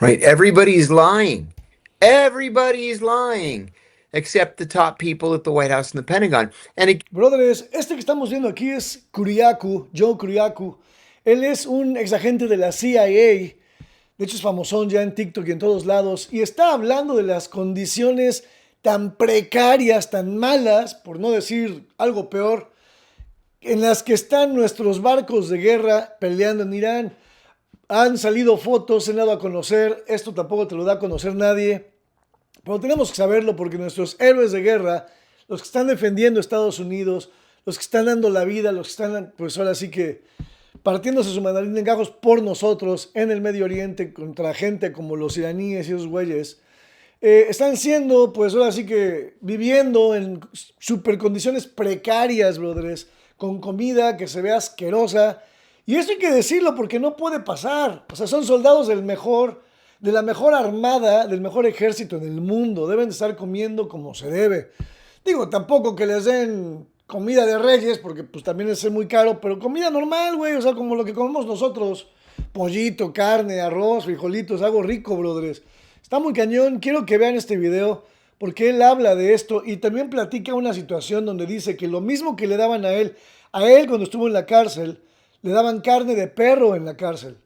Right? Everybody's lying. Everybody's lying. Except the top people at the White House and the Pentagon. And it, Brothers, este que estamos viendo aquí es Kuriaku, Joe Kuriaku. Él es un exagente de la CIA. De hecho, es famosón ya en TikTok y en todos lados. Y está hablando de las condiciones tan precarias, tan malas, por no decir algo peor, en las que están nuestros barcos de guerra peleando en Irán. Han salido fotos, se han dado a conocer. Esto tampoco te lo da a conocer nadie. Pero tenemos que saberlo porque nuestros héroes de guerra, los que están defendiendo Estados Unidos, los que están dando la vida, los que están, pues ahora sí que partiéndose su mandarín en gajos por nosotros en el Medio Oriente contra gente como los iraníes y esos güeyes, están siendo, pues ahora sí que viviendo en super condiciones precarias, brothers, con comida que se ve asquerosa. Y esto hay que decirlo porque no puede pasar. O sea, son soldados del mejor, de la mejor armada, del mejor ejército en el mundo. Deben de estar comiendo como se debe. Digo, tampoco que les den comida de reyes, porque pues también es muy caro, pero comida normal, güey, o sea, como lo que comemos nosotros. Pollito, carne, arroz, frijolitos, algo rico, brothers. Está muy cañón, quiero que vean este video, porque él habla de esto y también platica una situación donde dice que lo mismo que le daban a él cuando estuvo en la cárcel, le daban carne de perro en la cárcel.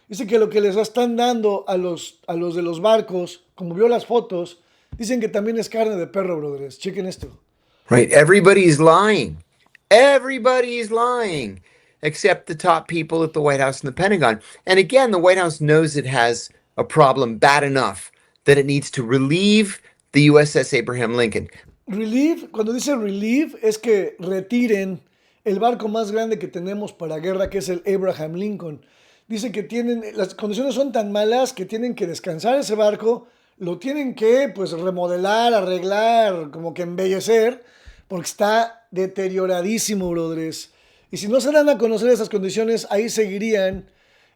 Dice que lo que les están dando a los de los barcos, como vio las fotos, dicen que también es carne de perro, brothers. Chequen esto. right? Everybody's lying. Everybody's lying. Except the top people at the White House and the Pentagon. And again, the White House knows it has a problem bad enough that it needs to relieve the USS Abraham Lincoln. Relieve, cuando dice relieve, es que retiren el barco más grande que tenemos para guerra, que es el Abraham Lincoln. Dice que las condiciones son tan malas que tienen que descansar ese barco, lo tienen que pues remodelar, arreglar, como que embellecer, porque está deterioradísimo, brothers. Y si no se dan a conocer esas condiciones, ahí seguirían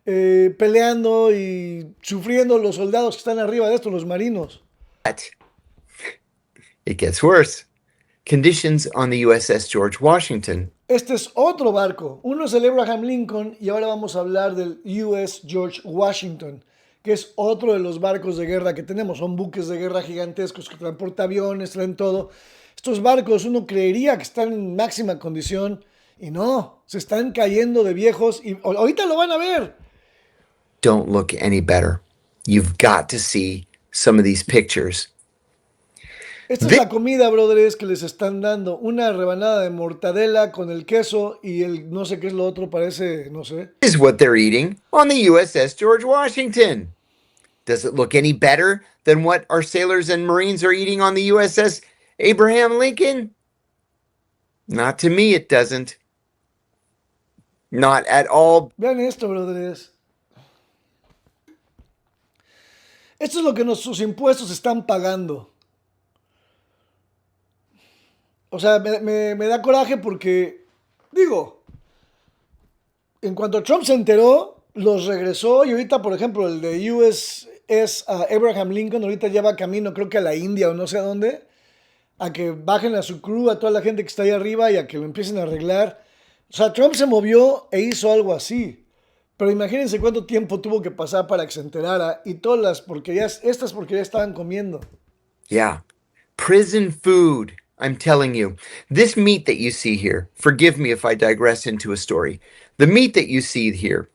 peleando y sufriendo los soldados que están arriba de esto, los marinos. But it gets worse. Conditions on the USS George Washington. Este es otro barco. Uno es el Abraham Lincoln y ahora vamos a hablar del US George Washington, que es otro de los barcos de guerra que tenemos. Son buques de guerra gigantescos que traen portaaviones, traen todo. Estos barcos uno creería que están en máxima condición y no, se están cayendo de viejos y ahorita lo van a ver. Don't look any better. You've got to see some of these pictures. Esta es la comida, brothers, que les están dando. Una rebanada de mortadela con el queso y el no sé qué es lo otro, parece, no sé. This is what they're eating on the USS George Washington. Does it look any better than what our sailors and Marines are eating on the USS Abraham Lincoln? Not to me, it doesn't. Not at all. Vean esto, brothers. Esto es lo que sus impuestos están pagando. O sea, me da coraje porque, digo, en cuanto Trump se enteró, los regresó y ahorita, por ejemplo, el de USS Abraham Lincoln ahorita lleva camino, creo que a la India o no sé a dónde, a que bajen a su crew, a toda la gente que está ahí arriba y a que lo empiecen a arreglar. O sea, Trump se movió e hizo algo así. Pero imagínense cuánto tiempo tuvo que pasar para que se enterara y todas las porquerías, estas porquerías estaban comiendo. Yeah. Prison food. I'm telling you. This meat that you see here, forgive me if I digress into a story. The meat that you see here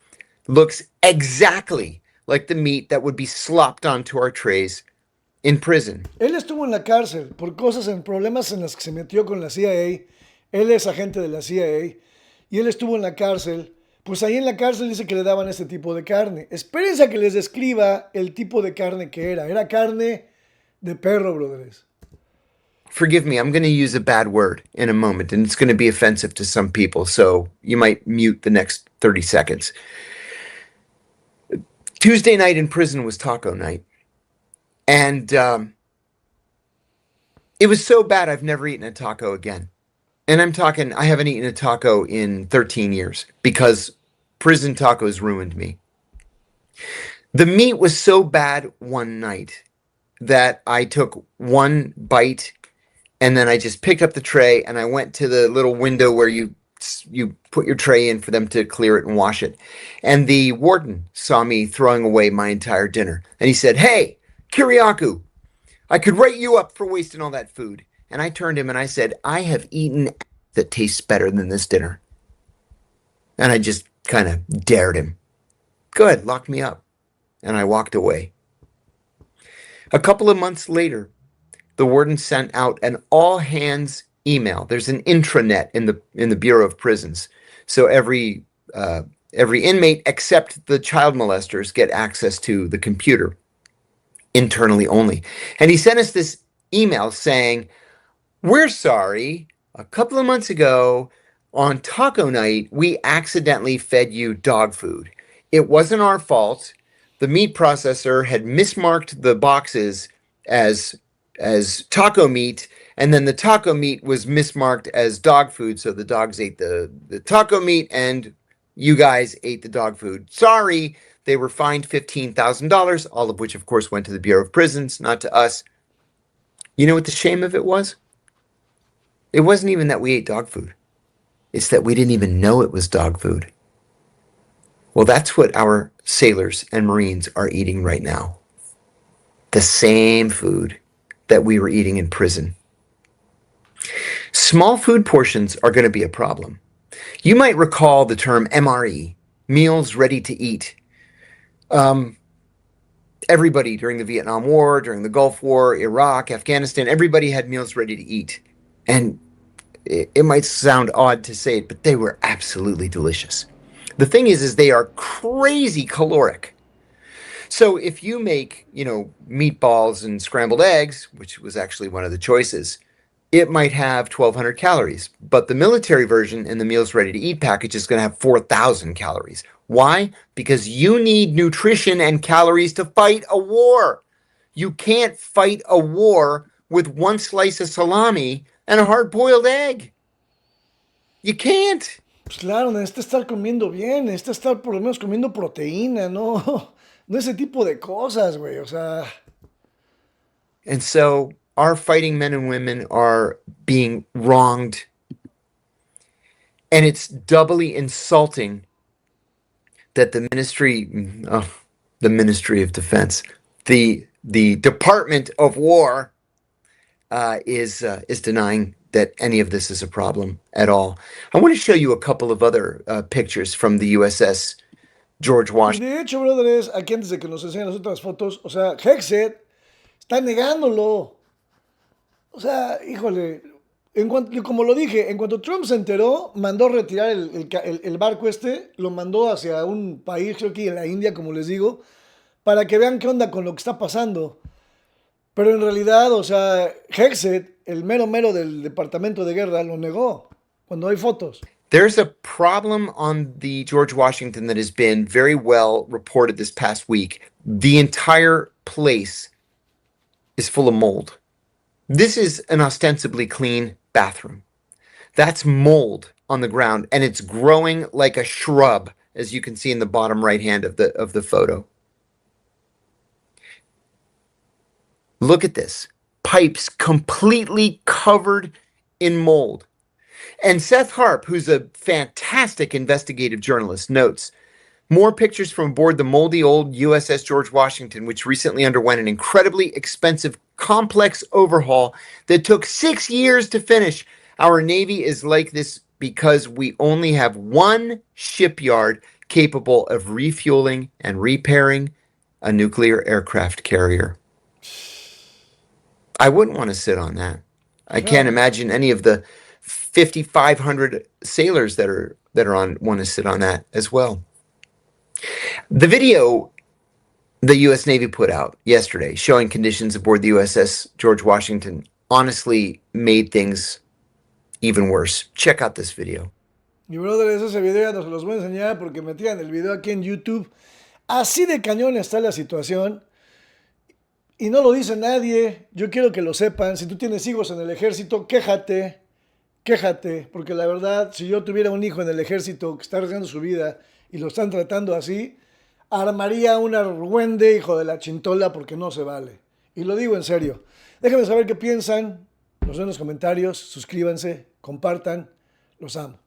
looks exactly like the meat that would be slopped onto our trays in prison. Él estuvo en la cárcel por cosas, en problemas en las que se metió con la CIA. Él es agente de la CIA y él estuvo en la cárcel. Pues ahí en la cárcel dice que le daban este tipo de carne. Espérense a que les describa el tipo de carne que era. Era carne de perro, brothers. Forgive me, I'm going to use a bad word in a moment, and it's going to be offensive to some people, so you might mute the next 30 seconds. Tuesday night in prison was taco night. And it was so bad I've never eaten a taco again. And I'm talking, I haven't eaten a taco in 13 years because prison tacos ruined me. The meat was so bad one night that I took one bite and then I just picked up the tray and I went to the little window where you you put your tray in for them to clear it and wash it. And the warden saw me throwing away my entire dinner. And he said, "Hey, Kiriaku, I could write you up for wasting all that food." And I turned to him and I said, "I have eaten that tastes better than this dinner." And I just kind of dared him. Good, lock me up. And I walked away. A couple of months later, the warden sent out an all-hands email. There's an intranet in the Bureau of Prisons, so every inmate except the child molesters get access to the computer, internally only. And he sent us this email saying, "We're sorry. A couple of months ago, on taco night, we accidentally fed you dog food. It wasn't our fault. The meat processor had mismarked the boxes as taco meat, and then the taco meat was mismarked as dog food, so the dogs ate the taco meat, and you guys ate the dog food. Sorry." They were fined $15,000, all of which, of course, went to the Bureau of Prisons, not to us. You know what the shame of it was? It wasn't even that we ate dog food. It's that we didn't even know it was dog food. Well, that's what our sailors and Marines are eating right now. The same food that we were eating in prison. Small food portions are going to be a problem. You might recall the term MRE, meals ready to eat. Everybody during the Vietnam War, during the Gulf War, Iraq, Afghanistan, everybody had meals ready to eat. And it might sound odd to say it, but they were absolutely delicious. The thing is they are crazy caloric. So if you make, meatballs and scrambled eggs, which was actually one of the choices, it might have 1,200 calories. But the military version in the Meals Ready to Eat package is going to have 4,000 calories. Why? Because you need nutrition and calories to fight a war. You can't fight a war with one slice of salami and a hard-boiled egg. You can't. Pues claro, necesita estar comiendo bien, necesita estar por lo menos comiendo proteína, ¿no? No ese tipo de cosas, güey, o sea... And so our fighting men and women are being wronged. And it's doubly insulting that the Ministry of Defense, the Department of War, is denying that any of this is a problem at all. I want to show you a couple of other pictures from the USS George Y Washington. de hecho, brothers, aquí antes de que nos enseñen las otras fotos, o sea, Hexet está negándolo. O sea, híjole, como lo dije, en cuanto Trump se enteró, mandó retirar el barco lo mandó hacia un país, creo que en la India, como les digo, para que vean qué onda con lo que está pasando. Pero en realidad, o sea, Hexet, el mero mero del Departamento de Guerra, lo negó cuando hay fotos. There's a problem on the George Washington that has been very well reported this past week. The entire place is full of mold. This is an ostensibly clean bathroom. That's mold on the ground, and it's growing like a shrub, as you can see in the bottom right hand of the photo. Look at this. Pipes completely covered in mold. And Seth Harp, who's a fantastic investigative journalist, notes, more pictures from aboard the moldy old USS George Washington, which recently underwent an incredibly expensive, complex overhaul that took 6 years to finish. Our Navy is like this because we only have one shipyard capable of refueling and repairing a nuclear aircraft carrier. I wouldn't want to sit on that. I can't imagine any of the 5,500 sailors that are on want to sit on that as well. The video the U.S. Navy put out yesterday showing conditions aboard the USS George Washington honestly made things even worse. Check out this video. Y brothers, ese video ya no se los voy a enseñar porque me tiran el video aquí en YouTube. Así de cañón está la situación. Y no lo dice nadie. Yo quiero que lo sepan. Si tú tienes hijos en el ejército, quéjate. Quéjate. Porque la verdad, si yo tuviera un hijo en el ejército que está arriesgando su vida y lo están tratando así, armaría un argüende, hijo de la chintola, porque no se vale. Y lo digo en serio. Déjenme saber qué piensan. Nos ven en los comentarios. Suscríbanse. Compartan. Los amo.